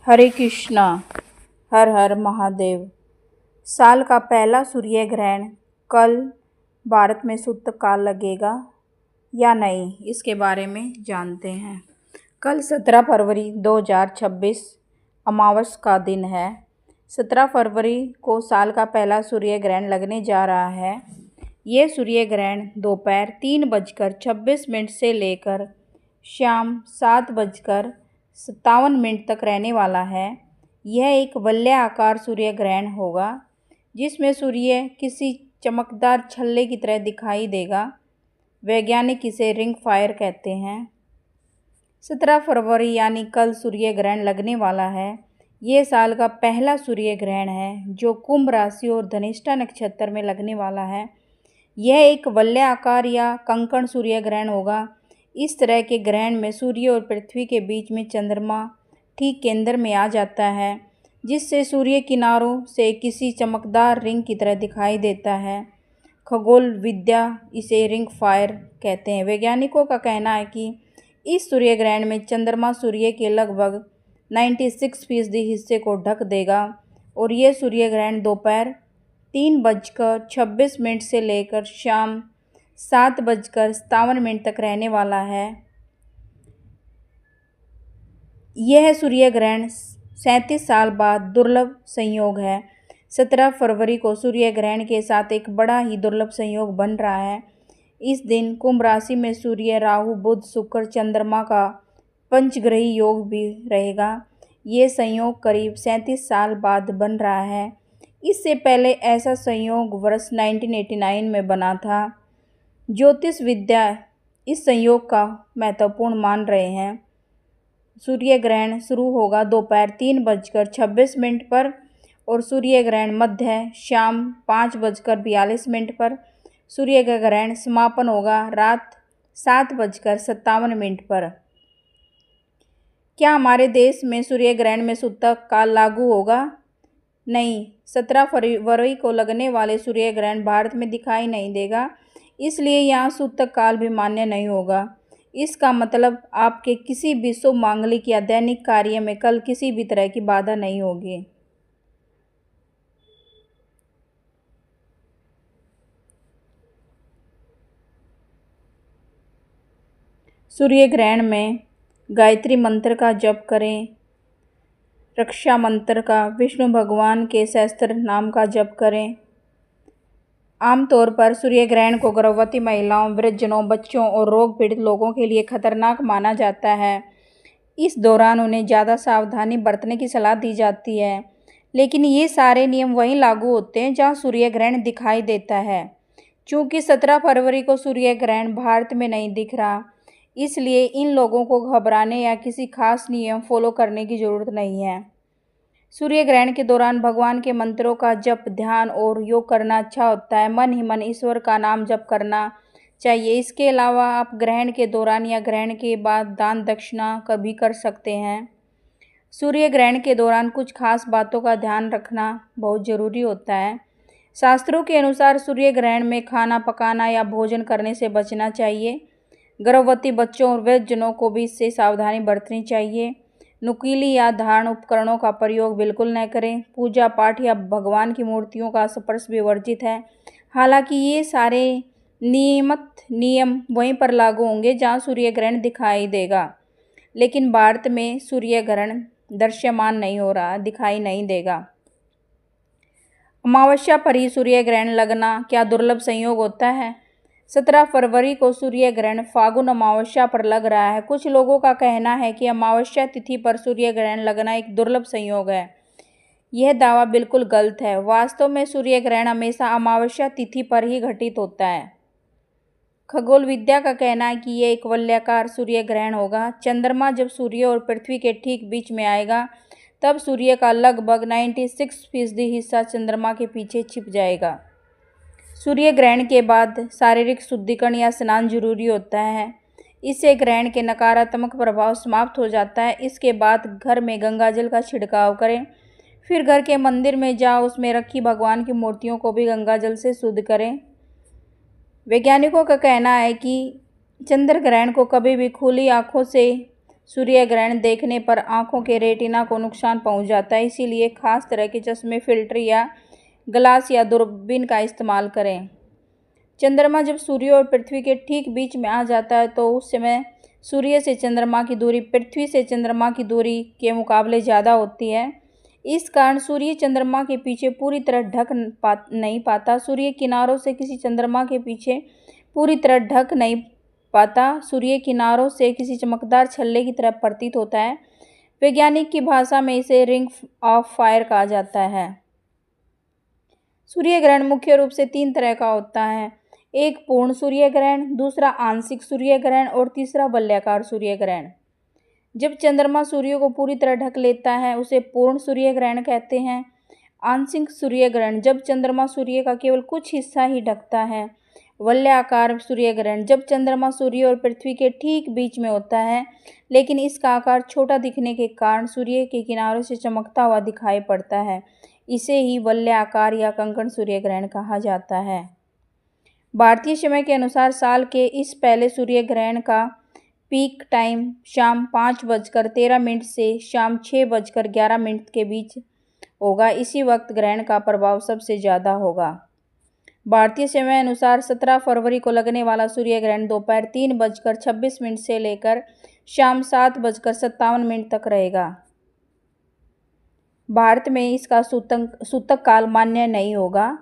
हरे कृष्णा। हर हर महादेव। साल का पहला सूर्य ग्रहण कल भारत में सूतक काल लगेगा या नहीं, इसके बारे में जानते हैं। कल 17 फरवरी 2026 अमावस का दिन है। 17 फरवरी को साल का पहला सूर्य ग्रहण लगने जा रहा है। ये सूर्य ग्रहण दोपहर 3:26 से लेकर शाम 7:57 तक रहने वाला है। यह एक वलयाकार सूर्य ग्रहण होगा जिसमें सूर्य किसी चमकदार छल्ले की तरह दिखाई देगा। वैज्ञानिक इसे रिंग फायर कहते हैं। 17 फरवरी यानी कल सूर्य ग्रहण लगने वाला है। ये साल का पहला सूर्य ग्रहण है जो कुंभ राशि और धनिष्ठा नक्षत्र में लगने वाला है। यह एक वलयाकार या कंकण सूर्य ग्रहण होगा। इस तरह के ग्रहण में सूर्य और पृथ्वी के बीच में चंद्रमा ठीक केंद्र में आ जाता है, जिससे सूर्य किनारों से किसी चमकदार रिंग की तरह दिखाई देता है। खगोल विद्या इसे रिंग फायर कहते हैं। वैज्ञानिकों का कहना है कि इस सूर्य ग्रहण में चंद्रमा सूर्य के लगभग 96% हिस्से को ढक देगा और यह सूर्य ग्रहण दोपहर 3:26 से लेकर शाम 7:57 तक रहने वाला है। यह सूर्य ग्रहण 37 साल बाद दुर्लभ संयोग है। 17 फरवरी को सूर्य ग्रहण के साथ एक बड़ा ही दुर्लभ संयोग बन रहा है। इस दिन कुंभ राशि में सूर्य, राहु, बुध, शुक्र, चंद्रमा का पंचग्रही योग भी रहेगा। ये संयोग करीब 37 साल बाद बन रहा है। इससे पहले ऐसा संयोग वर्ष 1989 में बना था। ज्योतिष विद्या इस संयोग का महत्वपूर्ण मान रहे हैं। सूर्य ग्रहण शुरू होगा दोपहर 3:26 पर और सूर्य ग्रहण मध्य शाम 5:42 पर। सूर्य का ग्रहण समापन होगा रात 7:57 पर। क्या हमारे देश में सूर्य ग्रहण में सूतक काल लागू होगा? नहीं, 17 फरवरी को लगने वाले सूर्य ग्रहण भारत में दिखाई नहीं देगा, इसलिए यहाँ सूतक काल भी मान्य नहीं होगा। इसका मतलब आपके किसी भी शुभ मांगलिक या दैनिक कार्य में कल किसी भी तरह की बाधा नहीं होगी। सूर्य ग्रहण में गायत्री मंत्र का जप करें, रक्षा मंत्र का, विष्णु भगवान के सहस्त्र नाम का जप करें। आमतौर पर सूर्य ग्रहण को गर्भवती महिलाओं, वृद्धजनों, बच्चों और रोग पीड़ित लोगों के लिए खतरनाक माना जाता है। इस दौरान उन्हें ज़्यादा सावधानी बरतने की सलाह दी जाती है, लेकिन ये सारे नियम वहीं लागू होते हैं जहां सूर्य ग्रहण दिखाई देता है। चूँकि 17 फरवरी को सूर्य ग्रहण भारत में नहीं दिख रहा, इसलिए इन लोगों को घबराने या किसी खास नियम फॉलो करने की ज़रूरत नहीं है। सूर्य ग्रहण के दौरान भगवान के मंत्रों का जप, ध्यान और योग करना अच्छा होता है। मन ही मन ईश्वर का नाम जप करना चाहिए। इसके अलावा आप ग्रहण के दौरान या ग्रहण के बाद दान दक्षिणा कभी कर सकते हैं। सूर्य ग्रहण के दौरान कुछ खास बातों का ध्यान रखना बहुत ज़रूरी होता है। शास्त्रों के अनुसार सूर्य ग्रहण में खाना पकाना या भोजन करने से बचना चाहिए। गर्भवती बच्चों और वृद्धजनों को भी इससे सावधानी बरतनी चाहिए। नुकीली या धारण उपकरणों का प्रयोग बिल्कुल न करें। पूजा पाठ या भगवान की मूर्तियों का स्पर्श भी वर्जित है। हालांकि ये सारे नियम वहीं पर लागू होंगे जहां सूर्य ग्रहण दिखाई देगा, लेकिन भारत में सूर्य ग्रहण दृश्यमान नहीं हो रहा, दिखाई नहीं देगा। अमावस्या पर ही सूर्य ग्रहण लगना क्या दुर्लभ संयोग होता है? 17 फरवरी को सूर्य ग्रहण फागुन अमावस्या पर लग रहा है। कुछ लोगों का कहना है कि अमावस्या तिथि पर सूर्य ग्रहण लगना एक दुर्लभ संयोग है। यह दावा बिल्कुल गलत है। वास्तव में सूर्य ग्रहण हमेशा अमावस्या तिथि पर ही घटित होता है। खगोल विद्या का कहना है कि यह एक वलयाकार सूर्य ग्रहण होगा। चंद्रमा जब सूर्य और पृथ्वी के ठीक बीच में आएगा, तब सूर्य का लगभग 96% हिस्सा चंद्रमा के पीछे छिप जाएगा। सूर्य ग्रहण के बाद शारीरिक शुद्धिकरण या स्नान जरूरी होता है। इससे ग्रहण के नकारात्मक प्रभाव समाप्त हो जाता है। इसके बाद घर में गंगाजल का छिड़काव करें। फिर घर के मंदिर में जाओ, उसमें रखी भगवान की मूर्तियों को भी गंगाजल से शुद्ध करें। वैज्ञानिकों का कहना है कि चंद्र ग्रहण को कभी भी खुली आंखों से सूर्य ग्रहण देखने पर आंखों के रेटिना को नुकसान पहुंच जाता है, इसीलिए खास तरह के चश्मे, फिल्टर या ग्लास या दूरबीन का इस्तेमाल करें। चंद्रमा जब सूर्य और पृथ्वी के ठीक बीच में आ जाता है तो उस समय सूर्य से चंद्रमा की दूरी पृथ्वी से चंद्रमा की दूरी के मुकाबले ज़्यादा होती है। इस कारण सूर्य चंद्रमा के पीछे पूरी तरह नहीं पाता। सूर्य किनारों से किसी चंद्रमा के पीछे पूरी तरह ढक नहीं पाता। सूर्य किनारों से किसी चमकदार छल्ले की तरह प्रतीत होता है। वैज्ञानिक की भाषा में इसे रिंग ऑफ फायर कहा जाता है। सूर्य ग्रहण मुख्य रूप से 3 तरह का होता है। एक पूर्ण सूर्य ग्रहण, दूसरा आंशिक सूर्य ग्रहण और तीसरा वलयाकार सूर्य ग्रहण। जब चंद्रमा सूर्य को पूरी तरह ढक लेता है उसे पूर्ण सूर्य ग्रहण कहते हैं। आंशिक सूर्य ग्रहण जब चंद्रमा सूर्य का केवल कुछ हिस्सा ही ढकता है। वलयाकार सूर्य ग्रहण जब चंद्रमा सूर्य और पृथ्वी के ठीक बीच में होता है, लेकिन इसका आकार छोटा दिखने के कारण सूर्य के किनारों से चमकता हुआ दिखाई पड़ता है। इसे ही वलयाकार या कंकण सूर्य ग्रहण कहा जाता है। भारतीय समय के अनुसार साल के इस पहले सूर्य ग्रहण का पीक टाइम शाम 5:13 से शाम 6:11 के बीच होगा। इसी वक्त ग्रहण का प्रभाव सबसे ज़्यादा होगा। भारतीय समय अनुसार 17 फरवरी को लगने वाला सूर्य ग्रहण दोपहर 3:26 से लेकर शाम 7:57 तक रहेगा। भारत में इसका सूतक काल मान्य नहीं होगा।